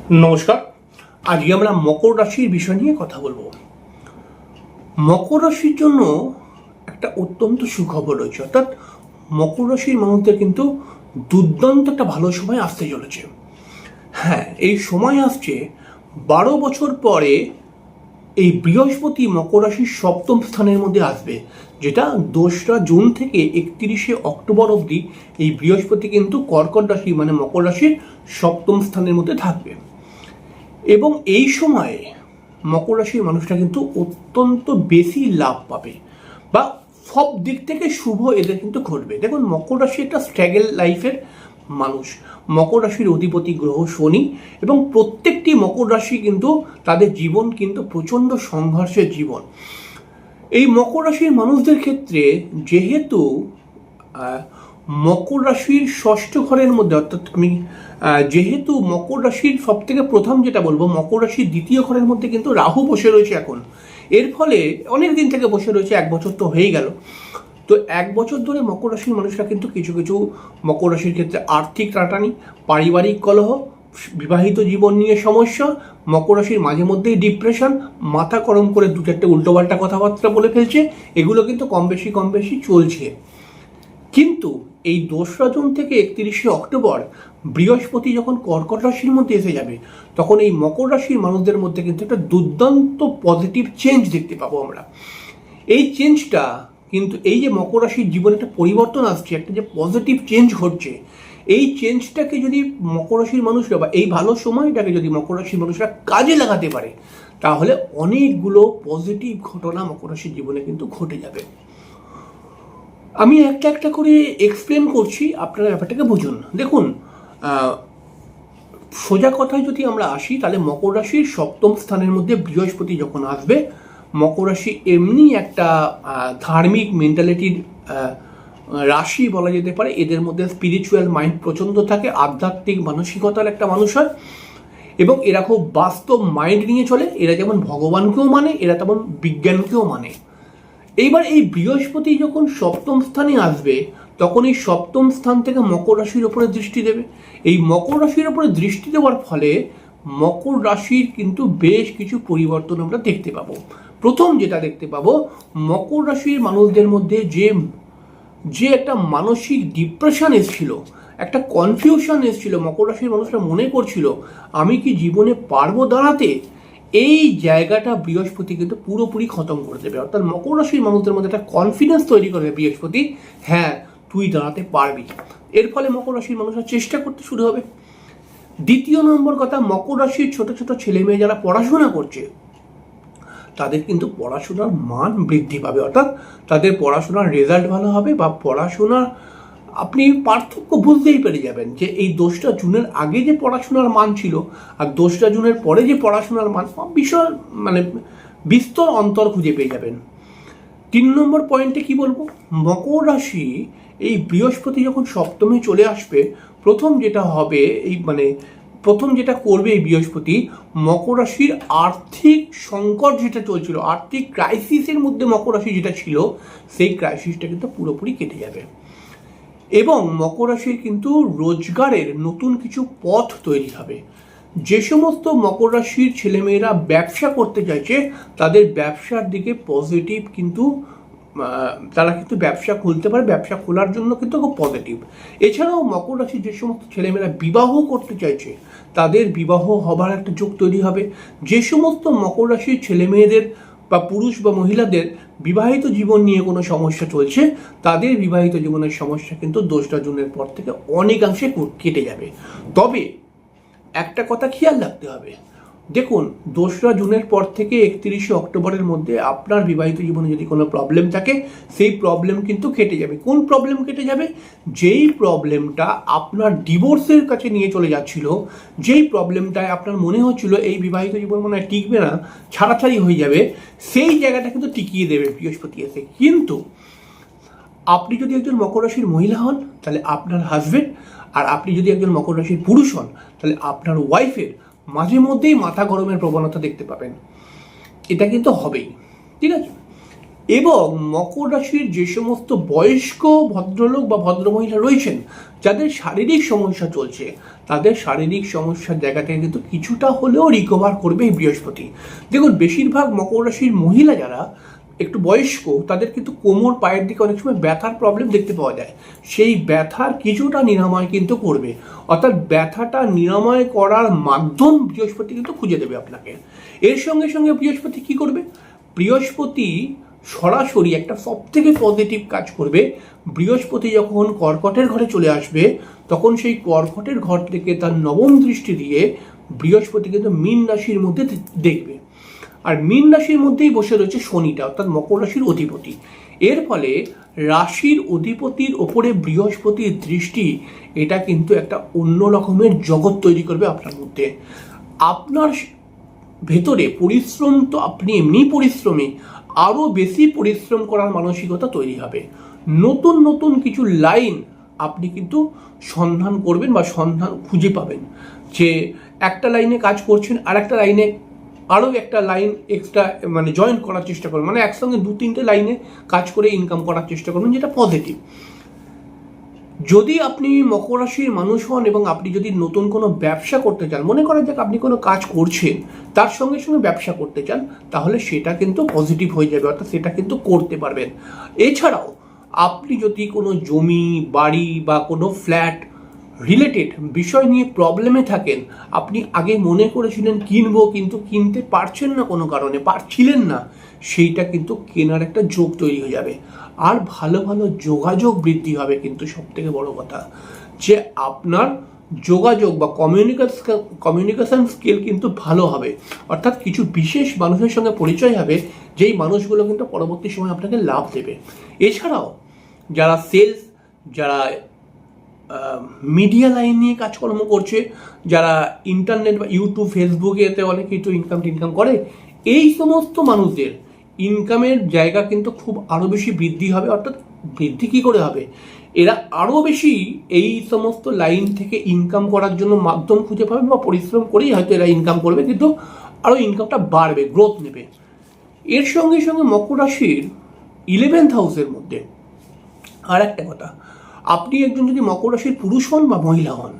নমস্কার। আজকে আমরা মকর রাশির বিষয় নিয়ে কথা বলবো। মকর রাশির জন্য একটা অত্যন্ত সুখবর রয়েছে, অর্থাৎ মকর রাশির মানুষদের কিন্তু দুর্দান্ত একটা ভালো সময় আসতে চলেছে। হ্যাঁ, এই সময় আসছে 12 বছর পরে এই বৃহস্পতি মকর রাশির সপ্তম স্থানের মধ্যে আসবে, যেটা 2রা জুন থেকে 31শে অক্টোবর অবধি এই বৃহস্পতি কিন্তু কর্কট রাশি মানে মকর রাশির সপ্তম স্থানের মধ্যে থাকবে। এবং এই সময়ে মকর রাশির মানুষরা কিন্তু অত্যন্ত বেশি লাভ পাবে বা সব দিক থেকে শুভ এদের কিন্তু ঘটবে। দেখুন, মকর রাশি একটা স্ট্রাগল লাইফের মানুষ। মকর রাশির অধিপতি গ্রহ শনি, এবং প্রত্যেকটি মকর রাশি কিন্তু তাদের জীবন কিন্তু প্রচণ্ড সংঘর্ষের জীবন। এই মকর রাশির মানুষদের ক্ষেত্রে যেহেতু মকর রাশির ষষ্ঠ ঘরের মধ্যে, অর্থাৎ যেহেতু মকর রাশির সব থেকে প্রথম যেটা বলবো, মকর রাশির দ্বিতীয় ঘরের মধ্যে কিন্তু রাহু বসে রয়েছে এখন। এর ফলে অনেক দিন থেকে বসে রয়েছে, 1 বছর তো হয়ে গেল। তো 1 বছর ধরে মকর রাশির মানুষরা কিন্তু কিছু কিছু মকর রাশির ক্ষেত্রে আর্থিক টানাটানি, পারিবারিক কলহ, বিবাহিত জীবন নিয়ে সমস্যা, মকর রাশির মাঝে মধ্যেই ডিপ্রেশন, মাথা গরম করে 2-4টে উল্টোপাল্টা কথাবার্তা বলে ফেলছে, এগুলো কিন্তু কম বেশি চলছে। কিন্তু এই 2রা জুন থেকে 31শে অক্টোবর বৃহস্পতি যখন কর্কট রাশির মধ্যে এসে যাবে, তখন এই মকর রাশির মানুষদের মধ্যে কিন্তু একটা দুর্দান্ত পজিটিভ চেঞ্জ দেখতে পাবো আমরা। এই চেঞ্জটা কিন্তু, এই যে মকর রাশির জীবনে একটা পরিবর্তন আসছে, একটা যে পজিটিভ চেঞ্জ ঘটছে, এই চেঞ্জটাকে যদি মকর রাশির মানুষরা বা এই ভালো সময়টাকে যদি মকর রাশির মানুষরা কাজে লাগাতে পারে, তাহলে অনেকগুলো পজিটিভ ঘটনা মকর রাশির জীবনে কিন্তু ঘটে যাবে। আমি একটা একটা করে এক্সপ্লেন করছি, আপনারা ব্যাপারটাকে বুঝুন। দেখুন, সোজা কথায় যদি আমরা আসি, তাহলে মকর রাশির সপ্তম স্থানের মধ্যে বৃহস্পতি যখন আসবে, মকর রাশি এমনি একটা ধার্মিক মেন্টালিটির রাশি বলা যেতে পারে। এদের মধ্যে স্পিরিচুয়াল মাইন্ড প্রচণ্ড থাকে, আধ্যাত্মিক মানসিকতার একটা মানুষ হয়, এবং এরা খুব বাস্তব মাইন্ড নিয়ে চলে। এরা যেমন ভগবানকেও মানে, এরা তেমন বিজ্ঞানকেও মানে। এইবার এই বৃহস্পতি যখন সপ্তম স্থানে আসবে, তখন এই সপ্তম স্থান থেকে মকর রাশির ওপরে দৃষ্টি দেবে। এই মকর রাশির ওপরে দৃষ্টি দেওয়ার ফলে মকর রাশির কিন্তু বেশ কিছু পরিবর্তন আমরা দেখতে পাবো। প্রথম যেটা দেখতে পাবো, মকর রাশির মানুষদের মধ্যে যে একটা মানসিক ডিপ্রেশন এসেছিল, একটা কনফিউশন এসেছিল, মকর রাশির মানুষরা মনে করছিল আমি কি জীবনে পারবো দাঁড়াতে, এই জায়গাটা বৃহস্পতি কিন্তু পুরোপুরি খতম করে দেবে। অর্থাৎ মকর রাশির মানুষদের মধ্যে একটা কনফিডেন্স তৈরি করবে বৃহস্পতি, হ্যাঁ তুই দাঁড়াতে পারবি। এর ফলে মকর রাশির মানুষরা চেষ্টা করতে শুরু হবে। দ্বিতীয় নম্বর কথা, মকর রাশির ছোট ছোট ছেলে মেয়ে যারা পড়াশোনা করছে, তাদের কিন্তু পড়াশোনার মান বৃদ্ধি পাবে। অর্থাৎ তাদের পড়াশোনার রেজাল্ট ভালো হবে, বা পড়াশোনার আপনি পার্থক্য বুঝতেই পেরে যাবেন যে এই 2রা জুনের আগে যে পড়াশোনার মান ছিল আর 2রা জুনের পরে যে পড়াশোনার মান, বিশাল বিস্তর অন্তর খুঁজে পেয়ে যাবেন। 3 নম্বর পয়েন্টে কি বলবো, মকর রাশি এই বৃহস্পতি যখন সপ্তমে চলে আসবে, প্রথম যেটা করবে এই বৃহস্পতি, মকর রাশির আর্থিক সংকট যেটা চলছিল, আর্থিক ক্রাইসিসের মধ্যে মকর রাশি যেটা ছিল, সেই ক্রাইসিসটা কিন্তু পুরোপুরি কেটে যাবে। এবং মকর রাশির কিন্তু রোজগারের নতুন কিছু পথ তৈরি হবে। যে সমস্ত মকর রাশির ছেলেমেয়েরা ব্যবসা করতে চাইছে, তাদের ব্যবসার দিকে পজিটিভ কিন্তু, তারা কিন্তু ব্যবসা খুলতে পারে, ব্যবসা খোলার জন্য কিন্তু খুব পজিটিভ। এছাড়াও মকর রাশির যে সমস্ত ছেলেমেয়েরা বিবাহ করতে চাইছে, তাদের বিবাহ হবার একটা যোগ তৈরি হবে। যে সমস্ত মকর রাশির ছেলেমেয়েদের বা পুরুষ বা মহিলাদের বিবাহিত জীবন নিয়ে কোনো সমস্যা চলছে, তাদের বিবাহিত জীবনের সমস্যা কিন্তু 2রা জুনের পর থেকে অনেকাংশে কেটে যাবে। তবে একটা কথা খেয়াল রাখতে হবে, দেখুন 2রা জুনের পর থেকে 31শে অক্টোবরের মধ্যে আপনার বিবাহিত জীবনে যদি কোনো প্রবলেম থাকে, সেই প্রবলেম কিন্তু কেটে যাবে। কোন প্রবলেম কেটে যাবে? যেই প্রবলেমটা আপনার ডিভোর্সের কাছে নিয়ে চলে যাচ্ছিল, যেই প্রবলেমটায় আপনার মনে হচ্ছিল এই বিবাহিত জীবন মনে হয় টিকবে না, ছাড়াছাড়ি হয়ে যাবে, সেই জায়গাটা কিন্তু টিকিয়ে দেবে বৃহস্পতি এসে। কিন্তু আপনি যদি একজন মকর রাশির মহিলা হন, তাহলে আপনার হাজবেন্ড, আর আপনি যদি একজন মকর রাশির পুরুষ হন, তাহলে আপনার ওয়াইফের মাঝে মধ্যেই মাথা গরমের প্রবণতা দেখতে পাবেন। এটা কিন্তু হবেই, ঠিক আছে? এবং মকর রাশির যে সমস্ত বয়স্ক ভদ্রলোক বা ভদ্রমহিলা রয়েছেন, যাদের শারীরিক সমস্যা চলছে, তাদের শারীরিক সমস্যার জায়গা থেকে কিন্তু কিছুটা হলেও রিকভার করবে এই বৃহস্পতি। দেখুন, বেশিরভাগ মকর রাশির মহিলা যারা একটু বয়স্ক, তাদের কিন্তু কোমর পায়ের দিকে অনেক সময় ব্যথার প্রবলেম দেখতে পাওয়া যায়। সেই ব্যথার কিছুটা নিরাময় কিন্তু করবে, অর্থাৎ ব্যথাটা নিরাময় করার মাধ্যম বৃহস্পতি কিন্তু খুঁজে দেবে আপনাকে। এর সঙ্গে সঙ্গে বৃহস্পতি কি করবে? বৃহস্পতি সরাসরি একটা সব থেকে পজিটিভ কাজ করবে। বৃহস্পতি যখন কর্কটের ঘরে চলে আসবে, তখন সেই কর্কটের ঘর থেকে তার নবম দৃষ্টি দিয়ে বৃহস্পতি কিন্তু মীন রাশির মধ্যে দেখবে। আর মীন রাশির মধ্যেই বসে রয়েছে শনিটা, অর্থাৎ মকর রাশির অধিপতি। এর ফলে রাশির অধিপতির ওপরে বৃহস্পতির দৃষ্টি, এটা কিন্তু একটা অন্য রকমের জগৎ তৈরি করবে আপনার মধ্যে। আপনার ভেতরে পরিশ্রম তো আপনি এমনি পরিশ্রমী, আরও বেশি পরিশ্রম করার মানসিকতা তৈরি হবে। নতুন নতুন কিছু লাইন আপনি কিন্তু সন্ধান করবেন বা সন্ধান খুঁজে পাবেন, যে একটা লাইনে কাজ করছেন আর একটা লাইনে আরও একটা লাইন এক্সট্রা মানে জয়েন করার চেষ্টা করবেন, মানে একসঙ্গে 2-3টে লাইনে কাজ করে ইনকাম করার চেষ্টা করবেন, যেটা পজিটিভ। যদি আপনি মকর রাশির মানুষ হন এবং আপনি যদি নতুন কোনো ব্যবসা করতে চান, মনে করেন যে আপনি কোনো কাজ করছেন তার সঙ্গে সঙ্গে ব্যবসা করতে চান, তাহলে সেটা কিন্তু পজিটিভ হয়ে যাবে, অর্থাৎ সেটা কিন্তু করতে পারবেন। এছাড়াও আপনি যদি কোনো জমি, বাড়ি বা কোনো ফ্ল্যাট রিলেটেড বিষয় নিয়ে প্রবলেমে থাকেন, আপনি আগে মনে করেছিলেন কিনবো কিন্তু কিনতে পারছেন না, কোনো কারণে পারছিলেন না, সেইটা কিন্তু কেনার একটা যোগ তৈরি হয়ে যাবে। আর ভালো ভালো যোগাযোগ বৃদ্ধি হবে। কিন্তু সব থেকে বড় কথা যে আপনার যোগাযোগ বা কমিউনিকেশন স্কিল কিন্তু ভালো হবে, অর্থাৎ কিছু বিশেষ মানুষের সঙ্গে পরিচয় হবে, যেই মানুষগুলো কিন্তু পরবর্তী সময় আপনাকে লাভ দেবে। এছাড়াও যারা সেলস, যারা মিডিয়া লাইন নিয়ে কাজকর্ম করছে, যারা ইন্টারনেট বা ইউটিউব, ফেসবুকে এতে অনেক কিছু ইনকাম করে, এই সমস্ত মানুষদের ইনকামের জায়গা কিন্তু খুব আরও বেশি বৃদ্ধি হবে। অর্থাৎ বৃদ্ধি কী করে হবে? এরা আরও বেশি এই সমস্ত লাইন থেকে ইনকাম করার জন্য মাধ্যম খুঁজে পাবে, বা পরিশ্রম করেই হয়তো এরা ইনকাম করবে, কিন্তু আরও ইনকামটা বাড়বে, গ্রোথ নেবে। এর সঙ্গে সঙ্গে মকর রাশির 11th হাউসের মধ্যে আর একটা কথা, আপনি একজন যদি মকর রাশির পুরুষ হন বা মহিলা হন,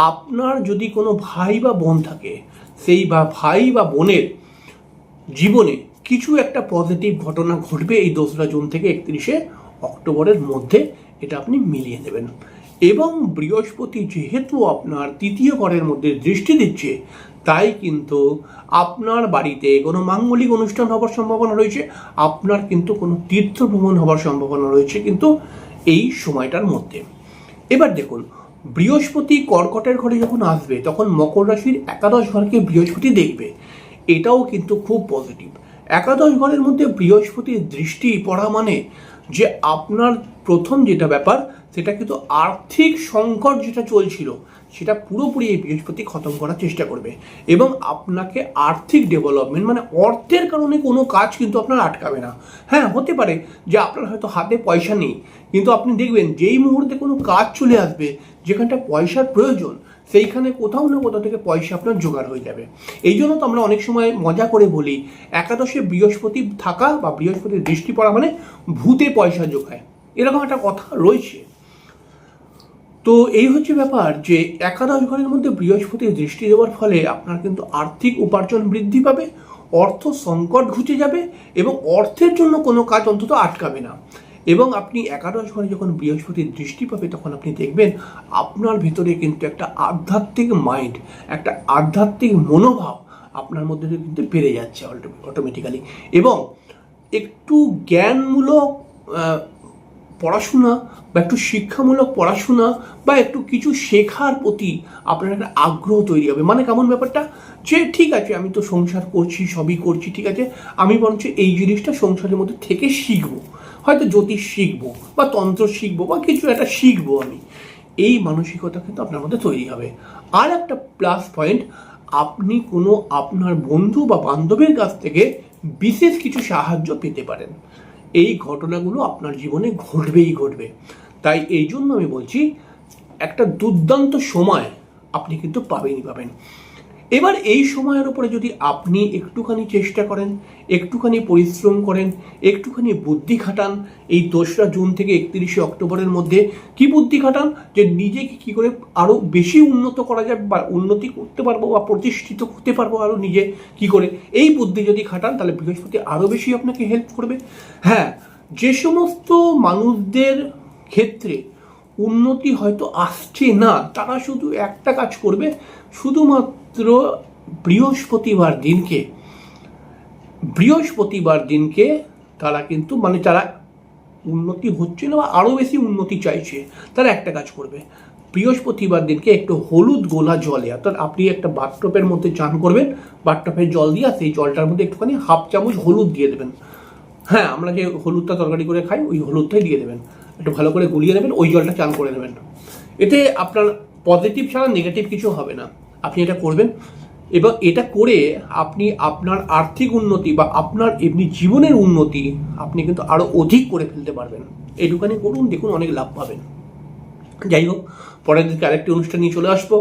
আপনার যদি কোনো ভাই বা বোন থাকে, সেই ভাই বা বোনের জীবনে কিছু একটা পজিটিভ ঘটনা ঘটবে এই 2রা জুন থেকে 31শে অক্টোবরের মধ্যে, এটা আপনি মিলিয়ে নেবেন। এবং বৃহস্পতি যেহেতু আপনার 3য় ঘরের মধ্যে দৃষ্টি দিচ্ছে, তাই কিন্তু আপনার বাড়িতে কোনো মাঙ্গলিক অনুষ্ঠান হবার সম্ভাবনা রয়েছে, আপনার কিন্তু কোনো তীর্থ ভ্রমণ হবার সম্ভাবনা রয়েছে কিন্তু এই সময়টার মধ্যে। এবার দেখুন, বৃহস্পতি কর্কটের ঘরে যখন আসবে, তখন মকর রাশির 11শ ঘরকে বৃহস্পতি দেখবে, এটাও কিন্তু খুব পজিটিভ। 11শ ঘরের মধ্যে বৃহস্পতির দৃষ্টি পড়া মানে যে আপনার প্রথম যেটা ব্যাপার, সেটা কিন্তু আর্থিক সংকট যেটা চলছিল, সেটা পুরোপুরি এই বৃহস্পতি খতম করার চেষ্টা করবে। এবং আপনাকে আর্থিক ডেভেলপমেন্ট, মানে অর্থের কারণে কোনো কাজ কিন্তু আপনার আটকাবে না। হ্যাঁ, হতে পারে যে আপনার হয়তো হাতে পয়সা নেই, কিন্তু আপনি দেখবেন যেই মুহূর্তে কোনো কাজ চলে আসবে যেখানটা পয়সার প্রয়োজন, সেইখানে কোথাও না কোথাও থেকে পয়সা আপনার জোগাড় হয়ে যাবে। এই জন্য তো আমরা অনেক সময় মজা করে বলি, 11শে বৃহস্পতি থাকা বা বৃহস্পতির দৃষ্টি পড়া মানে ভূতে পয়সা জোগায়, এরকম একটা কথা রয়েছে। তো এই হচ্ছে ব্যাপার, যে 11শ ঘরের মধ্যে বৃহস্পতির দৃষ্টি দেওয়ার ফলে আপনার কিন্তু আর্থিক উপার্জন বৃদ্ধি পাবে, অর্থ সংকট ঘুচে যাবে, এবং অর্থের জন্য কোনো কাজ অন্তত আটকাবে না। এবং আপনি 11শ ঘরে যখন বৃহস্পতির দৃষ্টি পাবে, তখন আপনি দেখবেন আপনার ভিতরে কিন্তু একটা আধ্যাত্মিক মাইন্ড, একটা আধ্যাত্মিক মনোভাব আপনার মধ্যে কিন্তু বেড়ে যাচ্ছে অটোমেটিক্যালি। এবং একটু জ্ঞানমূলক পড়াশোনা বা একটু শিক্ষামূলক পড়াশোনা বা একটু কিছু শেখার প্রতি আপনার একটা আগ্রহ তৈরি হবে। মানে কেমন ব্যাপারটা, যে ঠিক আছে আমি তো সংসার করছি, সবই করছি, ঠিক আছে, আমি বরঞ্চ এই জিনিসটা সংসারের মধ্যে থেকে শিখবো, হয়তো জ্যোতিষ শিখবো বা তন্ত্র শিখবো বা কিছু একটা শিখবো আমি, এই মানসিকতা কিন্তু আপনার মধ্যে তৈরি হবে। আর একটা প্লাস পয়েন্ট, আপনি কোনো আপনার বন্ধু বা বান্ধবের কাছ থেকে বিশেষ কিছু সাহায্য পেতে পারেন। এই ঘটনাগুলো আপনার জীবনে ঘটবে। তাই এই জন্য আমি বলছি, একটা দুর্দান্ত সময় আপনি কিন্তু পাবেন। এবার এই সময়ের উপরে যদি আপনি একটুখানি চেষ্টা করেন, একটুখানি পরিশ্রম করেন, একটুখানি বুদ্ধি খাটান, এই 2রা জুন থেকে 31শে অক্টোবরের মধ্যে কি বুদ্ধি খাটান যে নিজেকে কি করে আরও বেশি উন্নত করা যায় বা উন্নতি করতে পারবো বা প্রতিষ্ঠিত হতে পারবো আরও নিজে কি করে, এই বুদ্ধি যদি খাটান তাহলে বৃহস্পতি আরও বেশি আপনাকে হেল্প করবে। হ্যাঁ, যে সমস্ত মানুষদের ক্ষেত্রে উন্নতি হয়তো আসছে না, তারা শুধু একটা কাজ করবে, শুধুমাত্র বৃহস্পতিবার দিনকে তারা কিন্তু মানে যারা উন্নতি হচ্ছে না বা আরও বেশি উন্নতি চাইছে, তারা একটা কাজ করবে, বৃহস্পতিবার দিনকে একটু হলুদ গোলা জলে, অর্থাৎ আপনি একটা বাথটবের মধ্যে চান করবেন, বাথটবের জল দিয়ে সেই জলটার মধ্যে একটুখানি 1/2 চামচ হলুদ দিয়ে দেবেন। হ্যাঁ, আমরা যে হলুদটা তরকারি করে খাই ওই হলুদটাই দিয়ে দেবেন, একটু ভালো করে গুলিয়ে নেবেন, ওই জলটা চান করে নেবেন। এতে আপনার পজিটিভ ছাড়া নেগেটিভ কিছু হবে না, আপনি এটা করবেন। এবং এটা করে আপনি আপনার আর্থিক উন্নতি বা আপনার এমনি জীবনের উন্নতি আপনি কিন্তু আরও অধিক করে ফেলতে পারবেন। এইটুখানি করুন, দেখুন অনেক লাভ পাবেন। যাই হোক, পরের দিকে আরেকটি অনুষ্ঠান নিয়ে চলে আসবো।